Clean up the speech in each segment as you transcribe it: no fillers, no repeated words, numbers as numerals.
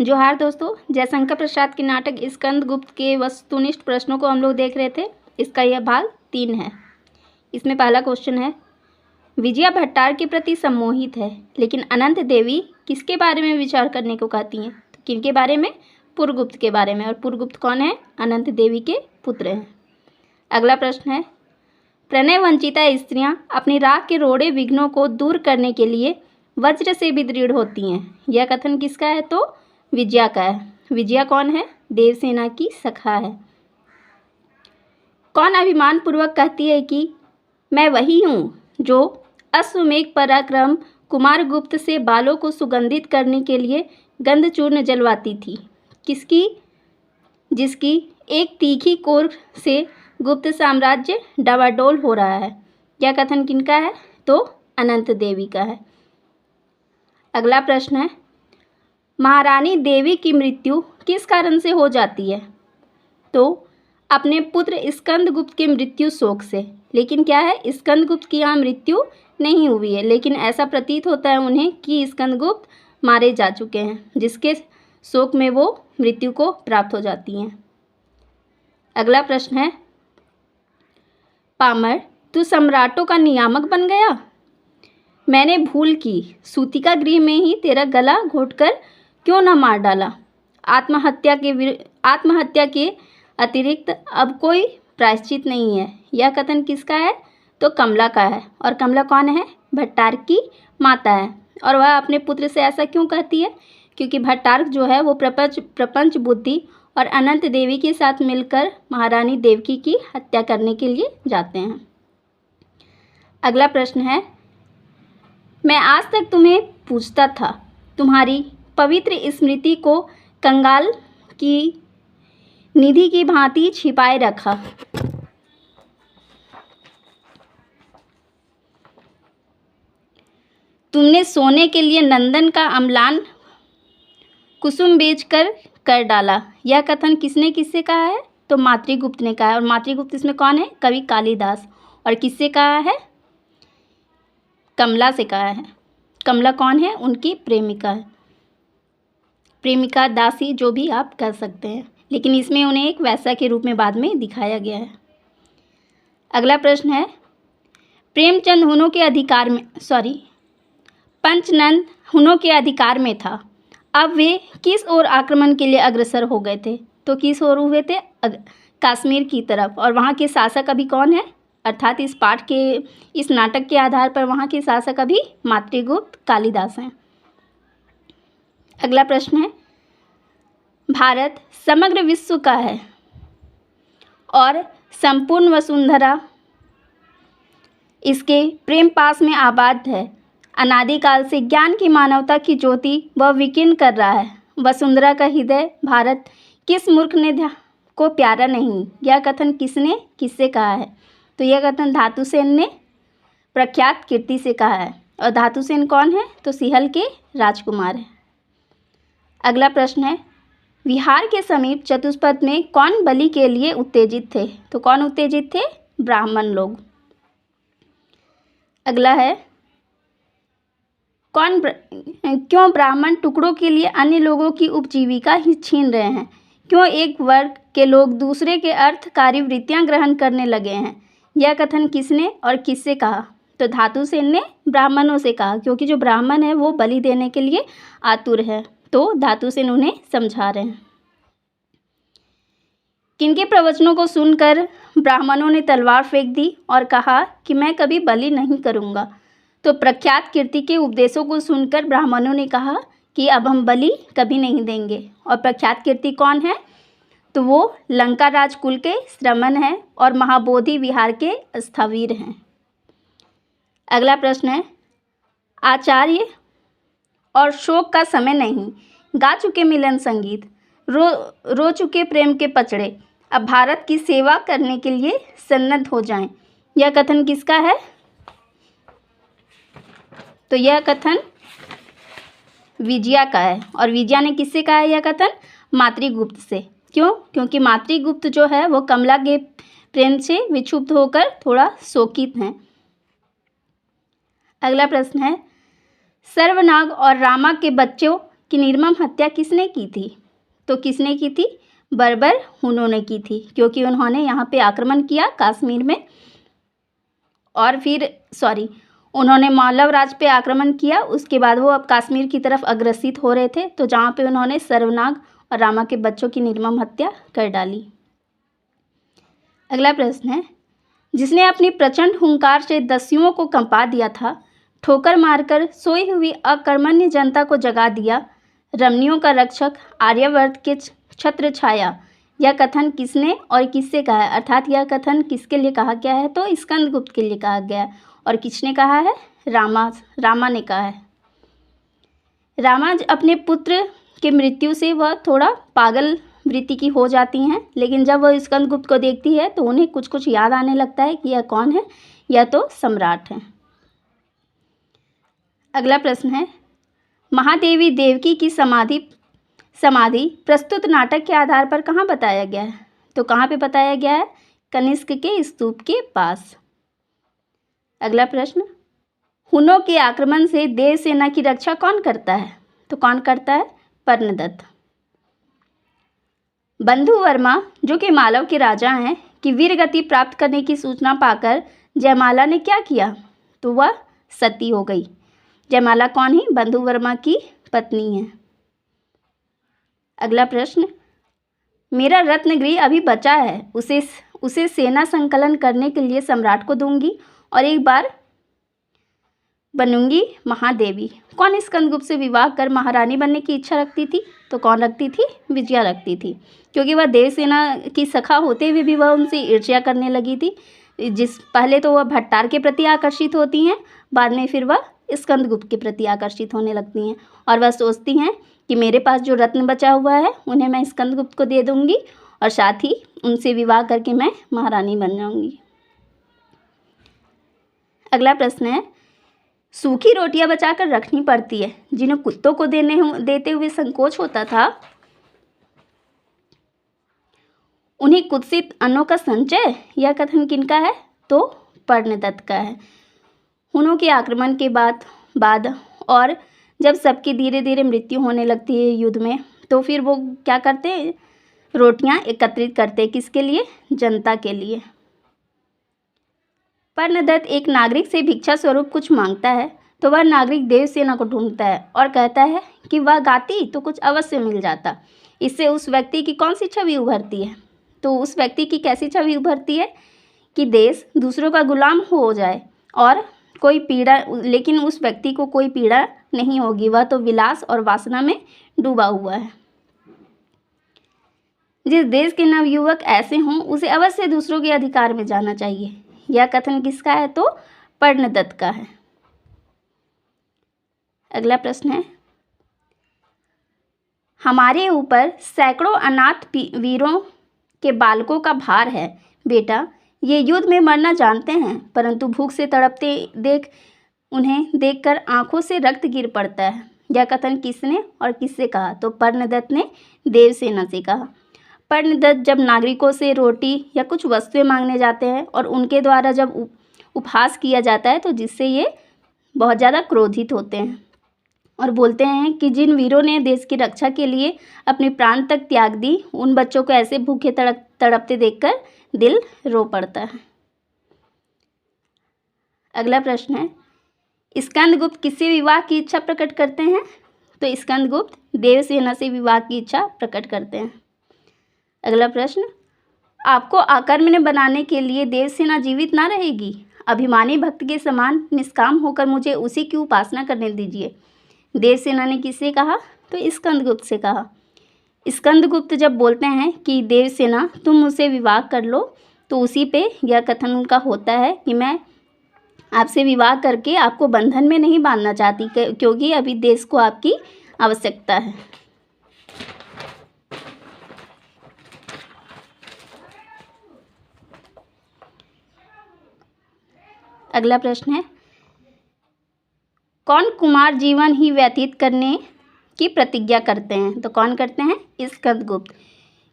जोहार दोस्तों, जयशंकर प्रसाद के नाटक स्कंदगुप्त के वस्तुनिष्ठ प्रश्नों को हम लोग देख रहे थे। इसका यह भाग 3 है। इसमें पहला क्वेश्चन है, विजया भट्टार के प्रति सम्मोहित है, लेकिन अनंत देवी किसके बारे में विचार करने को कहती हैं? तो किनके बारे में? पुरगुप्त के बारे में। और पुरगुप्त कौन है? अनंत देवी के पुत्र हैं। अगला प्रश्न है, प्रणय वंचिता स्त्रियां अपनी राग के रोड़े विघ्नों को दूर करने के लिए वज्र से भी दृढ़ होती हैं। यह कथन किसका है? तो विजया का है। विजया कौन है? देवसेना की सखा है। कौन अभिमान पूर्वक कहती है कि मैं वही हूँ जो अश्वमेघ पराक्रम कुमारगुप्त से बालों को सुगंधित करने के लिए गंधचूर्ण जलवाती थी? किसकी? जिसकी एक तीखी कोर से गुप्त साम्राज्य डावाडोल हो रहा है। यह कथन किनका है? तो अनंत देवी का है। अगला प्रश्न है, महारानी देवी की मृत्यु किस कारण से हो जाती है? तो अपने पुत्र स्कंदगुप्त के मृत्यु शोक से। लेकिन क्या है, स्कंदगुप्त की यहाँ मृत्यु नहीं हुई है, लेकिन ऐसा प्रतीत होता है उन्हें कि स्कंदगुप्त मारे जा चुके हैं, जिसके शोक में वो मृत्यु को प्राप्त हो जाती हैं। अगला प्रश्न है, पामर तू सम्राटों का नियामक बन गया। मैंने भूल की, सूतिका गृह में ही तेरा गला घोटकर क्यों न मार डाला। आत्महत्या के अतिरिक्त अब कोई प्रायश्चित नहीं है। यह कथन किसका है? तो कमला का है। और कमला कौन है? भट्टार की माता है। और वह अपने पुत्र से ऐसा क्यों कहती है? क्योंकि भट्टार जो है वो प्रपंच बुद्धि और अनंत देवी के साथ मिलकर महारानी देवकी की हत्या करने के लिए जाते हैं। अगला प्रश्न है, मैं आज तक तुम्हें पूछता था, तुम्हारी पवित्र स्मृति को कंगाल की निधि की भांति छिपाए रखा। तुमने सोने के लिए नंदन का अम्लान कुसुम बेचकर डाला। यह कथन किसने किससे कहा है? तो मातृगुप्त ने कहा है। और मातृगुप्त इसमें कौन है? कवि कालिदास। और किससे कहा है? कमला से कहा है। कमला कौन है? उनकी प्रेमिका है। प्रेमिका, दासी, जो भी आप कह सकते हैं, लेकिन इसमें उन्हें एक वैसा के रूप में बाद में दिखाया गया है। अगला प्रश्न है, प्रेमचंद हुनों के अधिकार में पंचनंद हुनों के अधिकार में था। अब वे किस ओर आक्रमण के लिए अग्रसर हो गए थे? तो किस ओर हुए थे? कश्मीर की तरफ। और वहाँ के शासक अभी कौन है? अर्थात इस नाटक के आधार पर वहाँ के शासक अभी मातृगुप्त कालिदास हैं। अगला प्रश्न है, भारत समग्र विश्व का है और संपूर्ण वसुंधरा इसके प्रेम पास में आबाद है। अनादिकाल से ज्ञान की मानवता की ज्योति वह विकीर्ण कर रहा है। वसुंधरा का हृदय भारत किस मूर्ख ने को प्यारा नहीं। यह कथन किसने किससे कहा है? तो यह कथन धातुसेन ने प्रख्यात कीर्ति से कहा है। और धातुसेन कौन है? तो सिहल के राजकुमार है। अगला प्रश्न है, विहार के समीप चतुष्पद में कौन बलि के लिए उत्तेजित थे? तो कौन उत्तेजित थे? ब्राह्मण लोग। अगला है, क्यों ब्राह्मण टुकड़ों के लिए अन्य लोगों की उपजीविका ही छीन रहे हैं? क्यों एक वर्ग के लोग दूसरे के अर्थकारी वृत्तियां ग्रहण करने लगे हैं? यह कथन किसने और किससे कहा? तो धातुसेन ने ब्राह्मणों से कहा, क्योंकि जो ब्राह्मण है वो बलि देने के लिए आतुर है। तो धातुसेन उन्हें समझा रहे हैं। किनके प्रवचनों को सुनकर ब्राह्मणों ने तलवार फेंक दी और कहा कि मैं कभी बलि नहीं करूँगा? तो प्रख्यात कीर्ति के उपदेशों को सुनकर ब्राह्मणों ने कहा कि अब हम बलि कभी नहीं देंगे। और प्रख्यात कीर्ति कौन है? तो वो लंका राजकुल के श्रमण हैं और महाबोधि विहार के स्थविर हैं। अगला प्रश्न है, आचार्य और शोक का समय नहीं, गा चुके मिलन संगीत, रो चुके प्रेम के पचड़े, अब भारत की सेवा करने के लिए सन्नद्ध हो जाएं। यह कथन किसका है? तो यह कथन विजया का है। और विजया ने किससे कहा है यह कथन? मातृगुप्त से। क्यों? क्योंकि मातृगुप्त जो है वो कमला के प्रेम से विक्षुब्ध होकर थोड़ा शोकित हैं। अगला प्रश्न है, सर्वनाग और रामा के बच्चों की निर्मम हत्या किसने की थी? तो किसने की थी? बर्बर हुनों ने की थी, क्योंकि उन्होंने यहाँ पे आक्रमण किया कश्मीर में, और फिर उन्होंने मालव राज पे आक्रमण किया। उसके बाद वो अब कश्मीर की तरफ अग्रसित हो रहे थे, तो जहाँ पे उन्होंने सर्वनाग और रामा के बच्चों की निर्मम हत्या कर डाली। अगला प्रश्न है, जिसने अपनी प्रचंड हुंकार से दस्युओं को कंपा दिया था, ठोकर मारकर सोई हुई अकर्मण्य जनता को जगा दिया, रमणियों का रक्षक, आर्यावर्त के छत्र छाया, यह कथन किसने और किससे कहा है? अर्थात यह कथन किसके लिए कहा गया है? तो स्कंदगुप्त के लिए कहा गया है। और किसने कहा है? रामा ने कहा है। रामा अपने पुत्र के मृत्यु से वह थोड़ा पागल वृत्ति की हो जाती हैं, लेकिन जब वह स्कंदगुप्त को देखती है तो उन्हें कुछ कुछ याद आने लगता है कि यह कौन है? यह तो सम्राट है। अगला प्रश्न है, महादेवी देवकी की समाधि प्रस्तुत नाटक के आधार पर कहाँ बताया गया है? तो कहाँ पे बताया गया है? कनिष्क के स्तूप के पास। अगला प्रश्न, हुनों के आक्रमण से देवसेना की रक्षा कौन करता है? तो कौन करता है? पर्णदत्त। बंधु वर्मा, जो कि मालव के राजा हैं, की वीर गति प्राप्त करने की सूचना पाकर जयमाला ने क्या किया? तो वह सती हो गई। जयमाला कौन है? बंधु वर्मा की पत्नी है। अगला प्रश्न, मेरा रत्नगृह अभी बचा है, उसे सेना संकलन करने के लिए सम्राट को दूंगी और एक बार बनूंगी महादेवी। कौन स्कंदगुप्त से विवाह कर महारानी बनने की इच्छा रखती थी? तो कौन रखती थी? विजया रखती थी, क्योंकि वह देवसेना की सखा होते हुए भी वह उनसे ईर्ष्या करने लगी थी। पहले तो वह भट्टार के प्रति आकर्षित होती हैं, बाद में फिर वह स्कंदगुप्त के प्रति आकर्षित होने लगती हैं, और वह सोचती हैं कि मेरे पास जो रत्न बचा हुआ है उन्हें मैं स्कंदगुप्त को दे दूंगी और साथ ही उनसे विवाह करके मैं महारानी बन जाऊंगी। अगला प्रश्न है, सूखी रोटियां बचाकर रखनी पड़ती है, जिन्हें कुत्तों को देते हुए संकोच होता था, उन्हीं कुत्सित अन्नों का संचय, यह कथन किनका है? तो पर्णदत्त का है। हुनों के आक्रमण के बाद और जब सबकी धीरे धीरे मृत्यु होने लगती है युद्ध में, तो फिर वो क्या करते हैं? रोटियां एकत्रित करते हैं। किसके लिए? जनता के लिए। पर्णदत्त एक नागरिक से भिक्षा स्वरूप कुछ मांगता है, तो वह नागरिक देवसेना को ढूंढता है और कहता है कि वह गाती तो कुछ अवश्य मिल जाता। इससे उस व्यक्ति की कौन सी छवि उभरती है? तो उस व्यक्ति की कैसी छवि उभरती है कि देश दूसरों का गुलाम हो जाए और कोई पीड़ा, लेकिन उस व्यक्ति को कोई पीड़ा नहीं होगी, वह तो विलास और वासना में डूबा हुआ है। जिस देश के नवयुवक ऐसे हों उसे अवश्य दूसरों के अधिकार में जाना चाहिए। यह कथन किसका है? तो पर्णदत्त का है। अगला प्रश्न है, हमारे ऊपर सैकड़ों अनाथ वीरों के बालकों का भार है बेटा, ये युद्ध में मरना जानते हैं, परंतु भूख से तड़पते उन्हें देखकर आंखों से रक्त गिर पड़ता है। यह कथन किसने और किससे कहा? तो पर्णदत्त ने देवसेना से कहा। पर्णदत्त जब नागरिकों से रोटी या कुछ वस्तुएं मांगने जाते हैं और उनके द्वारा जब उपहास किया जाता है, तो जिससे ये बहुत ज़्यादा क्रोधित होते हैं और बोलते हैं कि जिन वीरों ने देश की रक्षा के लिए अपने प्राण तक त्याग दी, उन बच्चों को ऐसे भूखे तड़पते देखकर दिल रो पड़ता है। अगला प्रश्न है, स्कंदगुप्त किससे विवाह की इच्छा प्रकट करते हैं? तो स्कंदगुप्त देवसेना से विवाह की इच्छा प्रकट करते हैं। अगला प्रश्न, आपको अकर्मण्य बनाने के लिए देवसेना जीवित ना रहेगी, अभिमानी भक्त के समान निष्काम होकर मुझे उसी की उपासना करने दीजिए। देवसेना ने किससे कहा? तो स्कंदगुप्त से कहा। स्कंदगुप्त जब बोलते हैं कि देवसेना तुम मुझसे विवाह कर लो, तो उसी पे यह कथन उनका होता है कि मैं आपसे विवाह करके आपको बंधन में नहीं बांधना चाहती, क्योंकि अभी देश को आपकी आवश्यकता है। अगला प्रश्न है, कौन कुमार जीवन ही व्यतीत करने की प्रतिज्ञा करते हैं? तो कौन करते हैं? स्कंदगुप्त,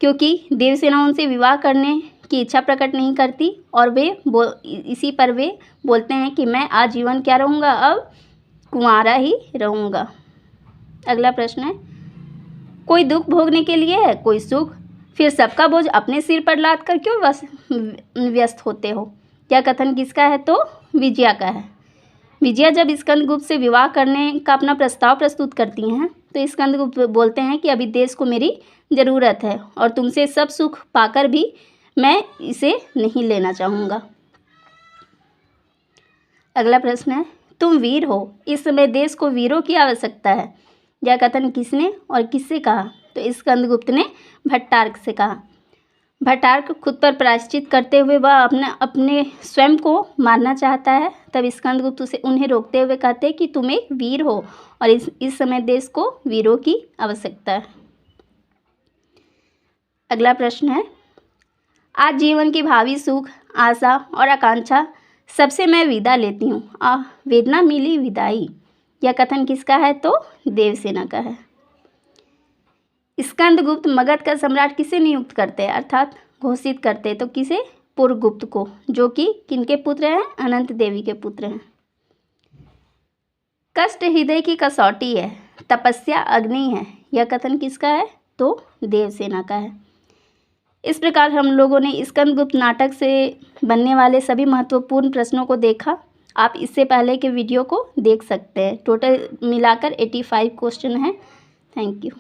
क्योंकि देवसेना उनसे विवाह करने की इच्छा प्रकट नहीं करती और इसी पर वे बोलते हैं कि मैं आजीवन क्या रहूँगा? अब कुंवारा ही रहूँगा। अगला प्रश्न है, कोई दुख भोगने के लिए है, कोई सुख, फिर सबका बोझ अपने सिर पर लाद कर क्यों व्यस्त होते हो। यह कथन किसका है, तो विजया का है। विजया जब स्कंदगुप्त से विवाह करने का अपना प्रस्ताव प्रस्तुत करती हैं तो स्कंदगुप्त बोलते हैं कि अभी देश को मेरी ज़रूरत है और तुमसे सब सुख पाकर भी मैं इसे नहीं लेना चाहूँगा। अगला प्रश्न है, तुम वीर हो, इस समय देश को वीरों की आवश्यकता है। यह कथन किसने और किससे कहा, तो स्कंदगुप्त ने भट्टार्क से कहा। भट्टार्क खुद पर प्रायश्चित करते हुए वह अपने स्वयं को मारना चाहता है। तब स्कंदगुप्त उसे उन्हें रोकते हुए कहते हैं कि तुम एक वीर हो और इस समय देश को वीरों की आवश्यकता है। अगला प्रश्न है, आज जीवन की भावी सुख, आशा और आकांक्षा सबसे मैं विदा लेती हूँ, वेदना मिली विदाई। यह कथन किसका है, तो देवसेना का है। स्कंदगुप्त मगध का सम्राट किसे नियुक्त करते हैं, अर्थात घोषित करते, तो किसे, पुरगुप्त को, जो कि किनके पुत्र हैं, अनंत देवी के पुत्र हैं। कष्ट हृदय की कसौटी है, तपस्या अग्नि है। यह कथन किसका है, तो देवसेना का है। इस प्रकार हम लोगों ने स्कंदगुप्त नाटक से बनने वाले सभी महत्वपूर्ण प्रश्नों को देखा। आप इससे पहले के वीडियो को देख सकते हैं। टोटल मिलाकर 85 क्वेश्चन हैं। Thank you.